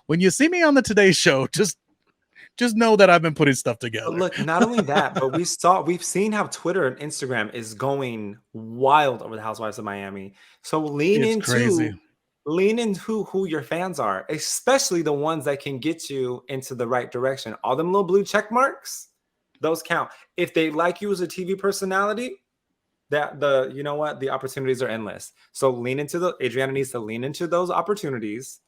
when you see me on the Today Show, just know that I've been putting stuff But together. look, not only that, but we've seen how Twitter and Instagram is going wild over the Housewives of Miami. So It's crazy. lean into who your fans are, especially the ones that can get you into the right direction. All them little blue check marks, those count. If they like you as a TV personality, you know what, the opportunities are endless. So Adriana needs to lean into those opportunities,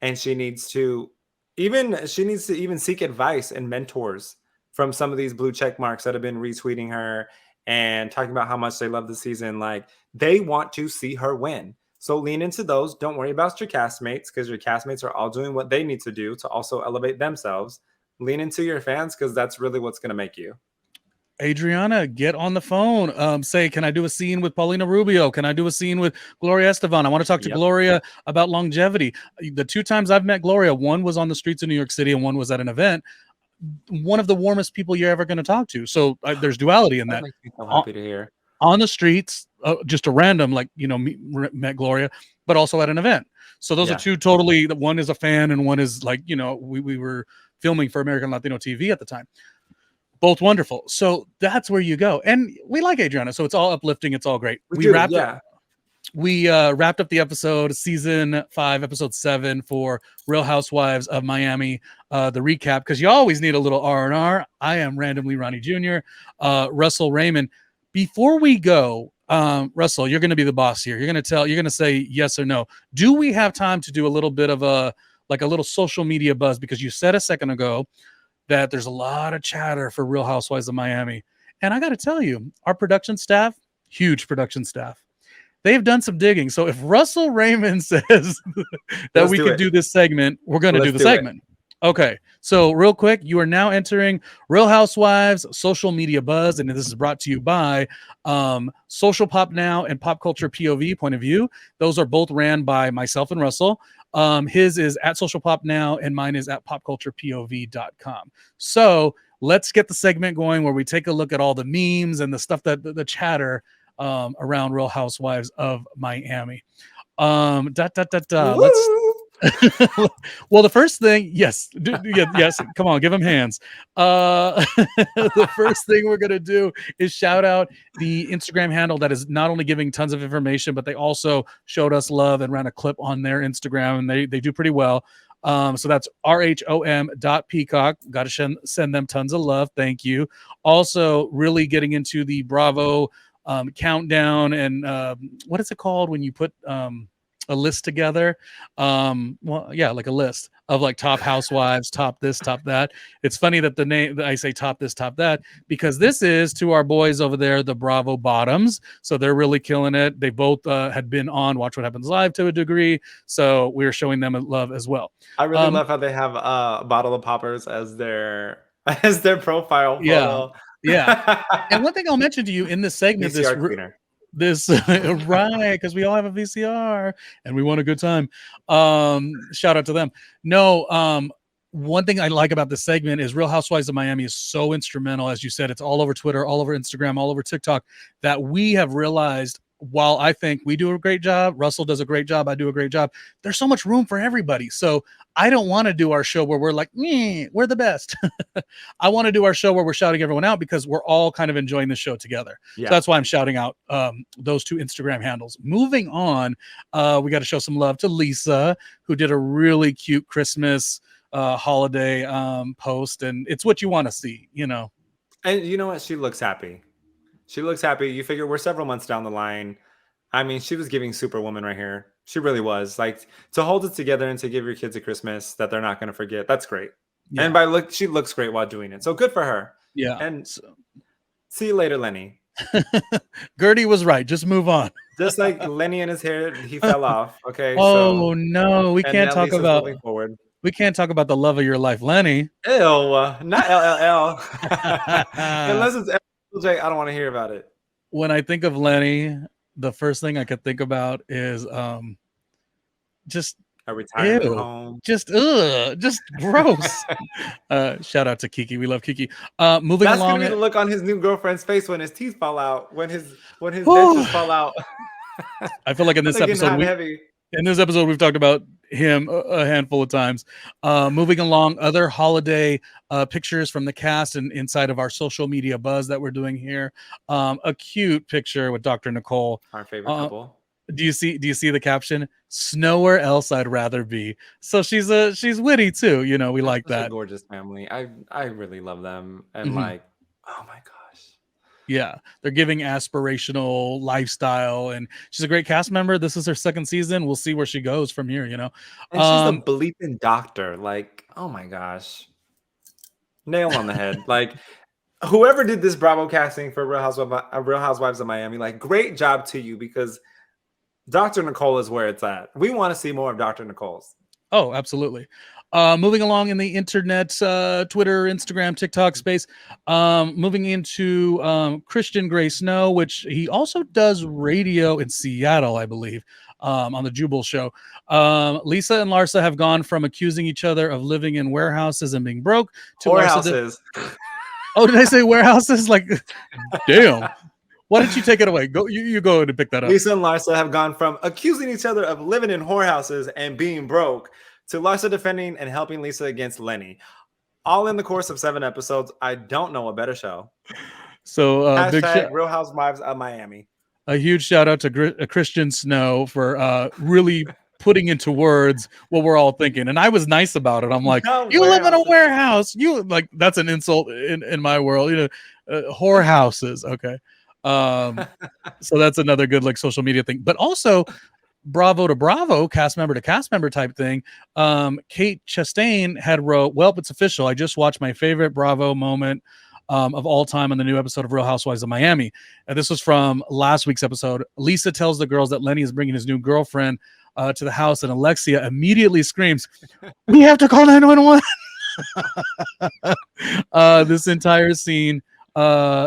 and she needs to even seek advice and mentors from some of these blue check marks that have been retweeting her and talking about how much they love the season. Like, they want to see her win. So lean into those. Don't worry about your castmates, because your castmates are all doing what they need to do to also elevate themselves. Lean into your fans, because that's really what's going to make you. Adriana, get on the phone. Say, can I do a scene with Paulina Rubio? Can I do a scene with Gloria Estefan? I want to talk to Gloria about longevity. The 2 times I've met Gloria, one was on the streets of New York City and one was at an event. One of the warmest people you're ever going to talk to. So there's duality in that. Makes me so happy to hear. On the streets, just a random, like, met Gloria, but also at an event. So those are 2 totally, one is a fan and one is like, we were filming for American Latino TV at the time. Both wonderful. So that's where you go. And we like Adriana, so it's all uplifting. It's all great. We wrapped up the episode, season 5, episode 7 for Real Housewives of Miami. The recap, because you always need a little R&R. I am Randomly Ronnie Jr., Russell Raymond. Before we go, Russell, you're going to be the boss here. You're going to say yes or no. Do we have time to do a little bit of a little social media buzz? Because you said a second ago that there's a lot of chatter for Real Housewives of Miami. And I got to tell you, our production staff, huge production staff, they've done some digging. So if Russell Raymond says that we could do this segment, we're going to do the segment. Okay. So real quick, you are now entering Real Housewives social media buzz. And this is brought to you by Social Pop Now and Pop Culture POV, point of view. Those are both ran by myself and Russell. His is at Social Pop Now and mine is at popculturepov.com. So let's get the segment going where we take a look at all the memes and the stuff that the chatter around Real Housewives of Miami. Let's well, the first thing, yes, come on, give them hands. The first thing we're gonna do is shout out the Instagram handle that is not only giving tons of information, but they also showed us love and ran a clip on their Instagram, and they do pretty well. So that's RHOM.peacock. Got to send them tons of love. Thank you. Also, really getting into the Bravo countdown and what is it called when you put a list together? Like a list of like top housewives, top this, top that. It's funny that the name I say top this, top that, because this is to our boys over there, the Bravo Bottoms. So they're really killing it. They both had been on Watch What Happens Live to a degree, so we're showing them love as well. I really love how they have a bottle of poppers as their profile photo. Yeah. And one thing I'll mention to you in this segment, this right, because we all have a VCR and we want a good time. Shout out to them. No, one thing I like about this segment is Real Housewives of Miami is so instrumental. As you said, it's all over Twitter, all over Instagram, all over TikTok, that we have realized, while I think we do a great job, Russell does a great job, I do a great job, there's so much room for everybody. So I don't want to do our show where we're like, we're the best. I want to do our show where we're shouting everyone out, because we're all kind of enjoying the show together. Yeah. So that's why I'm shouting out those 2 Instagram handles. Moving on, we got to show some love to Lisa, who did a really cute Christmas holiday post, and it's what you want to see, And you know what? She looks happy. She looks happy. You figure we're several months down the line. I mean, she was giving Superwoman right here. She really was. Like, to hold it together and to give your kids a Christmas that they're not going to forget. That's great. Yeah. And she looks great while doing it. So good for her. Yeah. And see you later, Lenny. Gertie was right. Just move on. Just like Lenny and his hair, he fell off. Okay. Oh, no. We can't talk about We can't talk about the love of your life, Lenny. Ew, not LLL. Unless it's LJ, I don't want to hear about it. When I think of Lenny, the first thing I could think about is just a retirement home. Just gross. Shout out to Kiki. We love Kiki. Moving That's along. That's gonna be the look on his new girlfriend's face when his teeth fall out, when his dentures fall out. I feel like in this episode In this episode, we've talked about him a handful of times. Moving along, other holiday pictures from the cast and inside of our social media buzz that we're doing here. A cute picture with Dr. Nicole. Our favorite couple. Do you see the caption? Snowhere else I'd rather be. So she's witty too. You know, we like Such a that. gorgeous family. I really love them. And Mhm. like, oh my gosh. Yeah, they're giving aspirational lifestyle, and she's a great cast member. This is her second season. We'll see where she goes from here. You know, And she's a bleeping doctor. Like, oh my gosh. Nail on the head. Like, whoever did this Bravo casting for Real Housewives of Miami, like, great job to you, because Dr. Nicole is where it's at. We want to see more of Dr. Nicole's. Oh, absolutely. Moving along in the internet, Twitter, Instagram, TikTok space. Moving into Christian Gray Snow, which he also does radio in Seattle, I believe, on the Jubal show. Lisa and Larsa have gone from accusing each other of living in warehouses and being broke to Whorehouses. Oh, did I say warehouses? Like, damn. Why don't you take it away? Go, you go ahead and pick that up. Lisa and Larsa have gone from accusing each other of living in whorehouses and being broke to Larsa defending and helping Lisa against Lenny. All in the course of 7 episodes. I don't know a better show. So big Real Housewives of Miami. A huge shout out to Christian Snow for really putting into words what we're all thinking. And I was nice about it. I'm like, you live in a warehouse. You like, that's an insult in my world, you know, whorehouses. Okay. So that's another good like social media thing, but also Bravo to Bravo, cast member to cast member type thing. Kate Chastain had wrote, well, it's official. I just watched my favorite Bravo moment of all time on the new episode of Real Housewives of Miami. And this was from last week's episode. Lisa tells the girls that Lenny is bringing his new girlfriend to the house, and Alexia immediately screams, we have to call 911.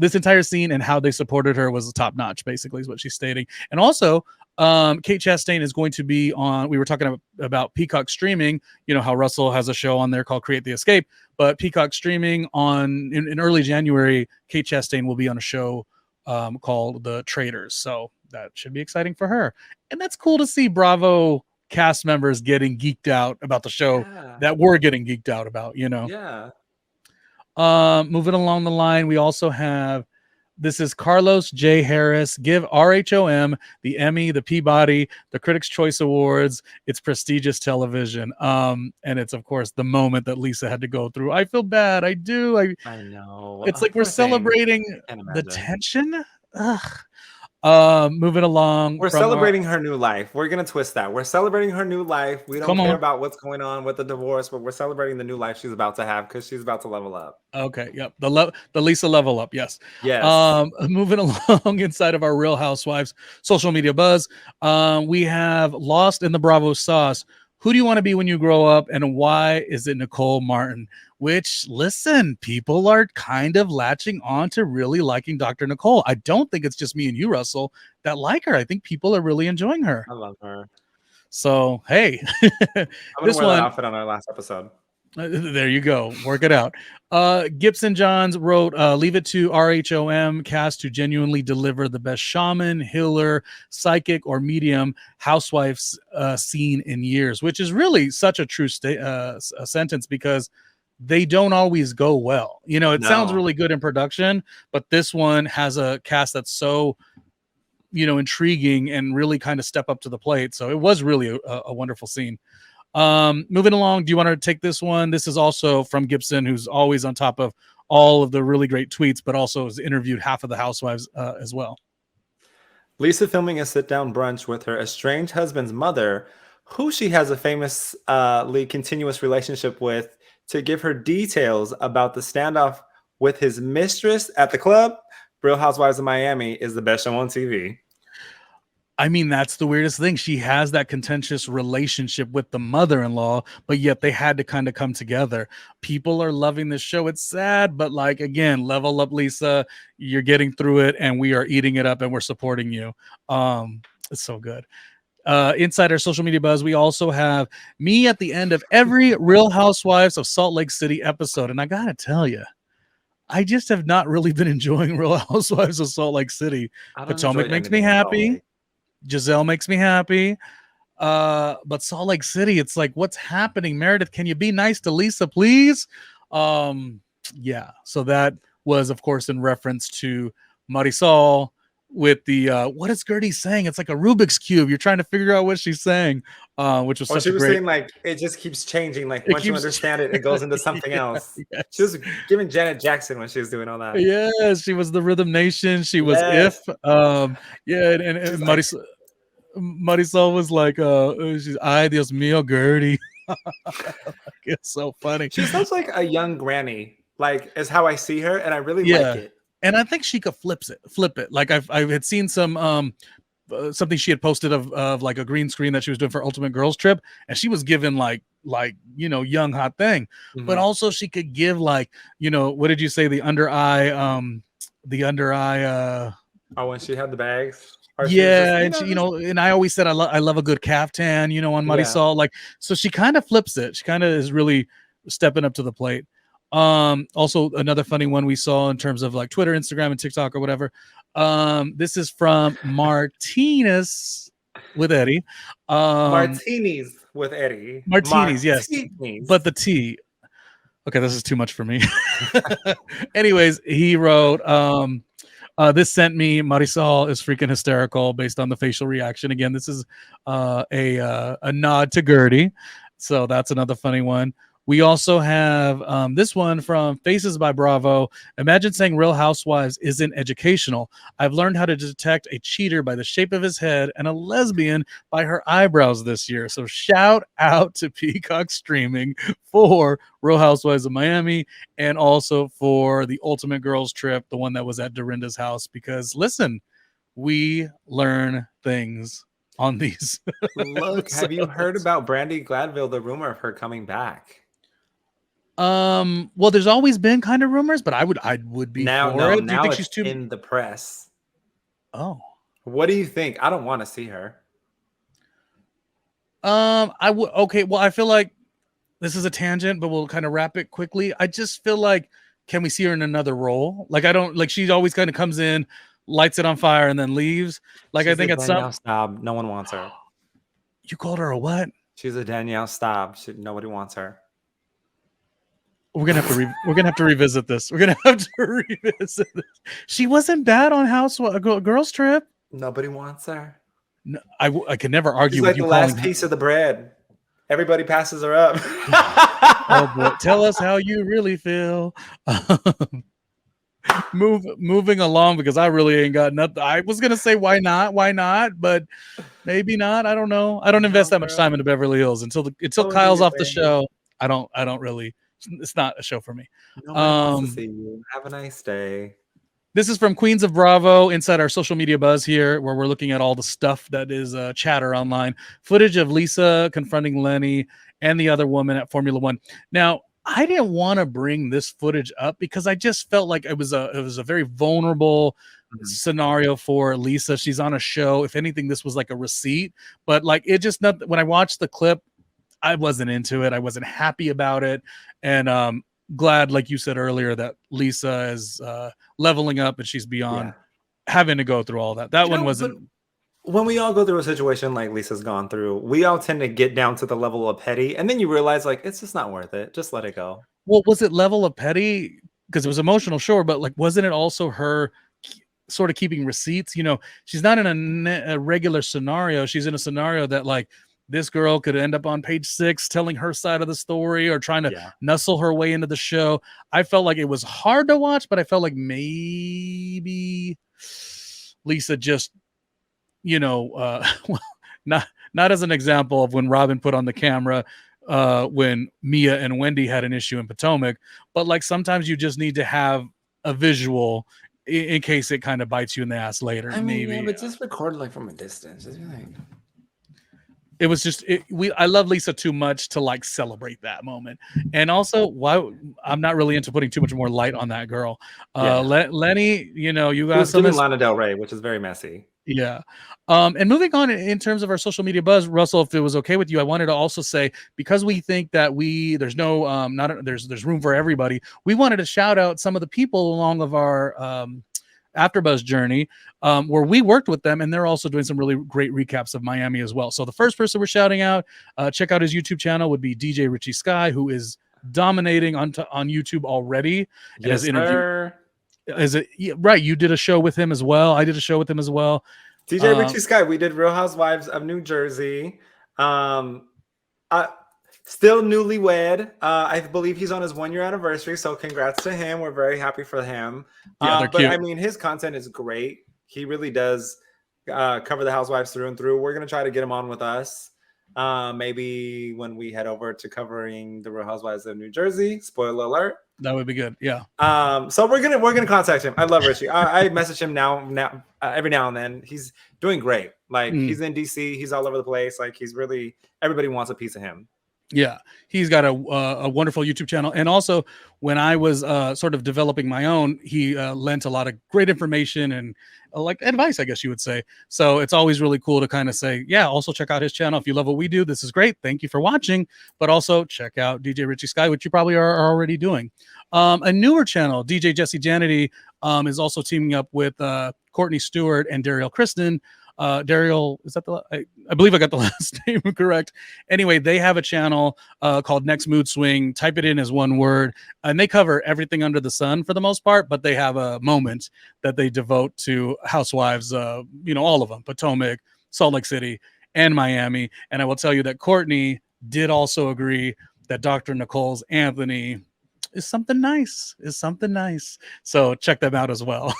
This entire scene and how they supported her was top notch, basically, is what she's stating. And also, Kate Chastain is going to be on, we were talking about Peacock streaming, you know, how Russell has a show on there called Create the Escape, but Peacock streaming in early January, Kate Chastain will be on a show called The Traders. So that should be exciting for her. And that's cool to see Bravo cast members getting geeked out about the show that we're getting geeked out about, you know? Yeah. Moving along the line, we also have, this is Carlos J. Harris. Give RHOM the Emmy, the Peabody, the Critics' Choice Awards. It's prestigious television. And it's, of course, the moment that Lisa had to go through. I feel bad. I do. I know. It's like we're celebrating the tension. Ugh. Moving along. We're celebrating her new life. We're going to twist that. We're celebrating her new life. We don't care about what's going on with the divorce, but we're celebrating the new life she's about to have because she's about to level up. Okay. Yep. The Lisa level up. Yes. Yes. Moving along inside of our Real Housewives social media buzz. We have Lost in the Bravo sauce. Who do you want to be when you grow up, and why is it Nicole Martin? Which, listen, people are kind of latching on to really liking Dr. Nicole. I don't think it's just me and you, Russell, that like her. I think people are really enjoying her. I love her. So, hey. I'm going to wear that outfit on our last episode. There you go. Work it out. Gibson Johns wrote, leave it to RHOM cast to genuinely deliver the best shaman, healer, psychic, or medium housewives seen in years, which is really such a true sentence, because they don't always go well. You know, it sounds really good in production, but this one has a cast that's so, you know, intriguing and really kind of step up to the plate. So it was really a wonderful scene. Moving along, do you want to take this one? This is also from Gibson, who's always on top of all of the really great tweets, but also has interviewed half of the housewives as well. Lisa filming a sit-down brunch with her estranged husband's mother, who she has a famously continuous relationship with, to give her details about the standoff with his mistress at the club. Real Housewives of Miami is the best show on TV. I mean, that's the weirdest thing. She has that contentious relationship with the mother-in-law, but yet they had to kind of come together. People are loving this show. It's sad, but like, again, level up, Lisa. You're getting through it, and we are eating it up, and we're supporting you. It's so good. Inside our social media buzz, we also have me at the end of every Real Housewives of Salt Lake City episode. And I got to tell you, I just have not really been enjoying Real Housewives of Salt Lake City. Potomac makes me happy. Giselle makes me happy. But Salt Lake City, it's like, what's happening? Meredith, can you be nice to Lisa, please? Yeah. So that was, of course, in reference to Marisol with the what is Gertie saying? It's like a Rubik's cube. You're trying to figure out what she's saying, which was Oh, such she a was great. saying like it just keeps changing. Like It once you keeps. understand it, it goes into something Yeah, else. She yes. was giving Janet Jackson when she was doing all that. Yes, she was the Rhythm Nation. She was Yes. If. Yeah, and She's like, Marisol was like, she's, ay, Dios mío, Gertie. It's so funny. she's such like a young granny, like is how I see her, and I really like Yeah. it. And I think she could flip it. Like I had seen some something she had posted of like a green screen that she was doing for Ultimate Girls Trip, and she was given like young hot thing, but Mhm. also she could give like what did you say, the under eye Oh, when she had the bags, or she was just yeah, and she just and I always said I love a good caftan on yeah. Marisol, like, so she kind of flips it. She kind of is really stepping up to the plate. Also another funny one we saw in terms of like Twitter, Instagram, and TikTok or whatever. This is from Martinez with Eddie. Martinis with Eddie. Martinis, yes, but Martinis. the T. Okay, this is too much for me. Anyways, he wrote, this sent me, Marisol is freaking hysterical based on the facial reaction. Again, this is a nod to Gertie. So that's another funny one. We also have this one from Faces by Bravo. Imagine saying Real Housewives isn't educational. I've learned how to detect a cheater by the shape of his head and a lesbian by her eyebrows this year. So shout out to Peacock Streaming for Real Housewives of Miami, and also for the Ultimate Girls Trip, the one that was at Dorinda's house. Because listen, we learn things on these. Look, have you heard about Brandy Gladville? The rumor of her coming back. Well, there's always been kind of rumors, but I would be Now, for no, it. Do you now think it's she's too? in the press. Oh, What do you think? I don't want to see her. I would. Okay, well, I feel like this is a tangent, but we'll kind of wrap it quickly. I just feel like, can we see her in another role? Like, I don't like, she always kind of comes in, lights it on fire, and then leaves. Like, I She's a think at Danielle some. Staub. No one wants her. You called her a what? She's a Danielle Staub. Nobody wants her. We're gonna have to we're gonna have to revisit this. We're gonna have to revisit this. She wasn't bad on Girls Trip. Nobody wants her. No, I can never argue She's with like you the calling last her. piece of the bread. Everybody passes her up. Oh boy, tell us how you really feel. Moving along, because I really ain't got nothing. I was gonna say why not, but maybe not. I don't know. I don't invest No, that much girl. time into Beverly Hills until Go and do Kyle's your off the thing. show. I don't really. It's not a show for me. Nobody wants to see you. Have a nice day. This is from Queens of Bravo inside our social media buzz here, where we're looking at all the stuff that is chatter online. Footage of Lisa confronting Lenny and the other woman at Formula One. Now, I didn't want to bring this footage up because I just felt like it was a very vulnerable scenario for Lisa. She's on a show. If anything, this was like a receipt, but like it just not. When I watched the clip, I wasn't into it. I wasn't happy about it, and glad, like you said earlier, that Lisa is leveling up and she's beyond having to go through all that. That one wasn't. When we all go through a situation like Lisa's gone through, we all tend to get down to the level of petty, and then you realize like it's just not worth it. Just let it go. Well, was it level of petty? Because it was emotional, sure, but like, wasn't it also her sort of keeping receipts? She's not in a regular scenario. She's in a scenario that like this girl could end up on page 6 telling her side of the story or trying to nuzzle her way into the show. I felt like it was hard to watch, but I felt like maybe Lisa just, not as an example of when Robin put on the camera when Mia and Wendy had an issue in Potomac, but like sometimes you just need to have a visual in case it kind of bites you in the ass later. I mean, maybe, but just record like from a distance. Just be like, it was just I love Lisa too much to like celebrate that moment. And also, why I'm not really into putting too much more light on that girl. Lenny, you got some Lana Del Rey, which is very messy. Yeah. And moving on in terms of our social media buzz, Russell, if it was okay with you, I wanted to also say, because we think that there's no there's room for everybody. We wanted to shout out some of the people along of our AfterBuzz journey, where we worked with them, and they're also doing some really great recaps of Miami as well. So the first person we're shouting out, check out his YouTube channel, would be DJ Richie Sky, who is dominating on YouTube already, and Yes, has interviewed. sir. Is it right? You did a show with him as well. I did a show with him as well. DJ Richie Sky. We did Real Housewives of New Jersey. Still newlywed. I believe he's on his 1 year anniversary. So congrats to him. We're very happy for him. Yeah, they're but cute. I mean, his content is great. He really does cover the Housewives through and through. We're gonna try to get him on with us. Maybe when we head over to covering the Real Housewives of New Jersey. Spoiler alert. That would be good. Yeah. So we're gonna contact him. I love Richie. I message him now every now and then. He's doing great. Like he's in DC. He's all over the place. Like he's really, everybody wants a piece of him. Yeah, he's got a wonderful YouTube channel, and also when I was sort of developing my own, he lent a lot of great information and like advice, I guess you would say. So it's always really cool to kind of say, yeah, also check out his channel if you love what we do. This is great. Thank you for watching, but also check out DJ Richie Sky, which you probably are already doing. A newer channel, DJ Jesse Janity, is also teaming up with Courtney Stewart and Dariel Kristen. Dariel, is that I believe I got the last name correct. Anyway, they have a channel called Next Mood Swing. Type it in as one word, and they cover everything under the sun for the most part, but they have a moment that they devote to Housewives, all of them, Potomac, Salt Lake City, and Miami. And I will tell you that Courtney did also agree that Dr. Nicole's Anthony is something nice. So check them out as well.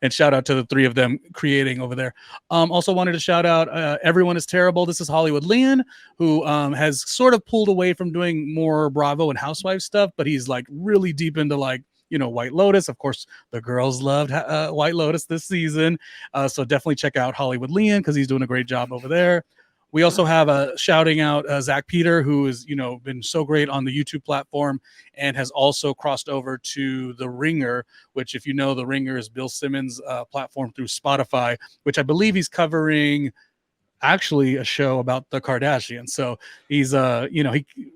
And shout out to the three of them creating over there. Also wanted to shout out Everyone is Terrible. This is Hollywood Leon, who has sort of pulled away from doing more Bravo and Housewives stuff, but he's like really deep into like, White Lotus. Of course, the girls loved White Lotus this season. So definitely check out Hollywood Leon because he's doing a great job over there. We also have shouting out Zach Peter, who has been so great on the YouTube platform and has also crossed over to The Ringer, which, if you know, The Ringer is Bill Simmons' platform through Spotify, which I believe he's covering actually a show about the Kardashians. So he's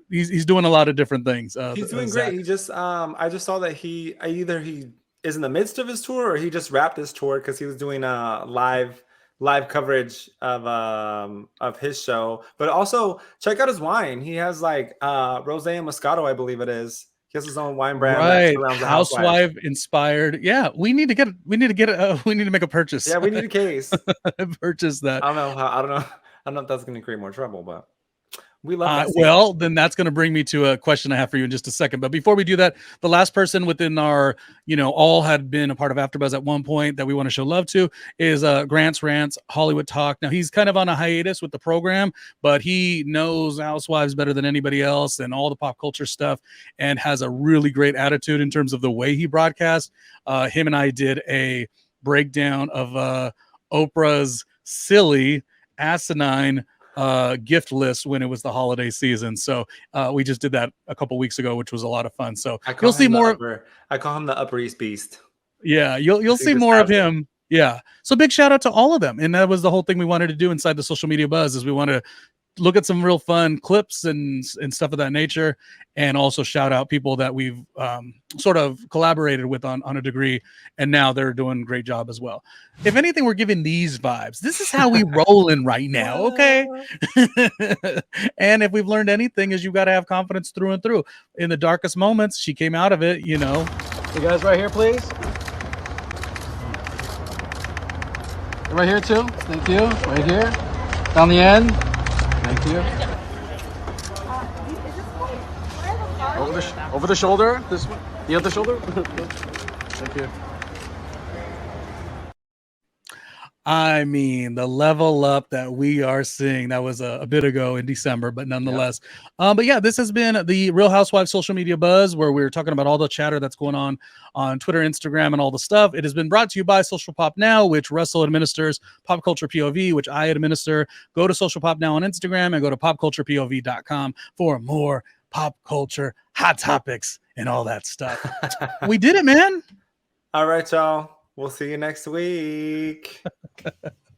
he's doing a lot of different things. He's doing great. He just I just saw that he is in the midst of his tour or he just wrapped his tour because he was doing a live coverage of his show. But also check out his wine. He has like rosé and Moscato, I believe it is. He has his own wine brand. Right, housewife inspired. Yeah, we need to make a purchase. Yeah, we need a case. Purchase that. I don't know if that's going to create more trouble, but we love that. Well, then that's going to bring me to a question I have for you in just a second. But before we do that, the last person within our, all had been a part of AfterBuzz at one point that we want to show love to is Grant's Rants Hollywood Talk. Now he's kind of on a hiatus with the program, but he knows Housewives better than anybody else and all the pop culture stuff, and has a really great attitude in terms of the way he broadcasts. Him and I did a breakdown of Oprah's silly, asinine gift list when it was the holiday season. So we just did that a couple weeks ago, which was a lot of fun. So you'll see more. I call him the Upper East Beast. Yeah, you'll see more of him. Yeah. So big shout out to all of them. And that was the whole thing we wanted to do inside the social media buzz, is we want to look at some real fun clips and stuff of that nature, and also shout out people that we've sort of collaborated with on a degree, and now they're doing a great job as well. If anything, we're giving these vibes. This is how we rolling right now, okay? And if we've learned anything, is you got to have confidence through and through. In the darkest moments, she came out of it, You guys right here, please. Right here too. Thank you. Right here. Down the end. Thank you. Over the shoulder. This one. The other shoulder. Thank you. I mean, the level up that we are seeing, that was a bit ago in December, but nonetheless. Yep. But yeah, this has been the Real Housewives social media buzz, where we're talking about all the chatter that's going on Twitter, Instagram, and all the stuff. It has been brought to you by Social Pop Now, which Russell administers, Pop Culture POV, which I administer. Go to Social Pop Now on Instagram and go to popculturepov.com for more pop culture, hot topics, and all that stuff. We did it, man. All right, y'all. We'll see you next week.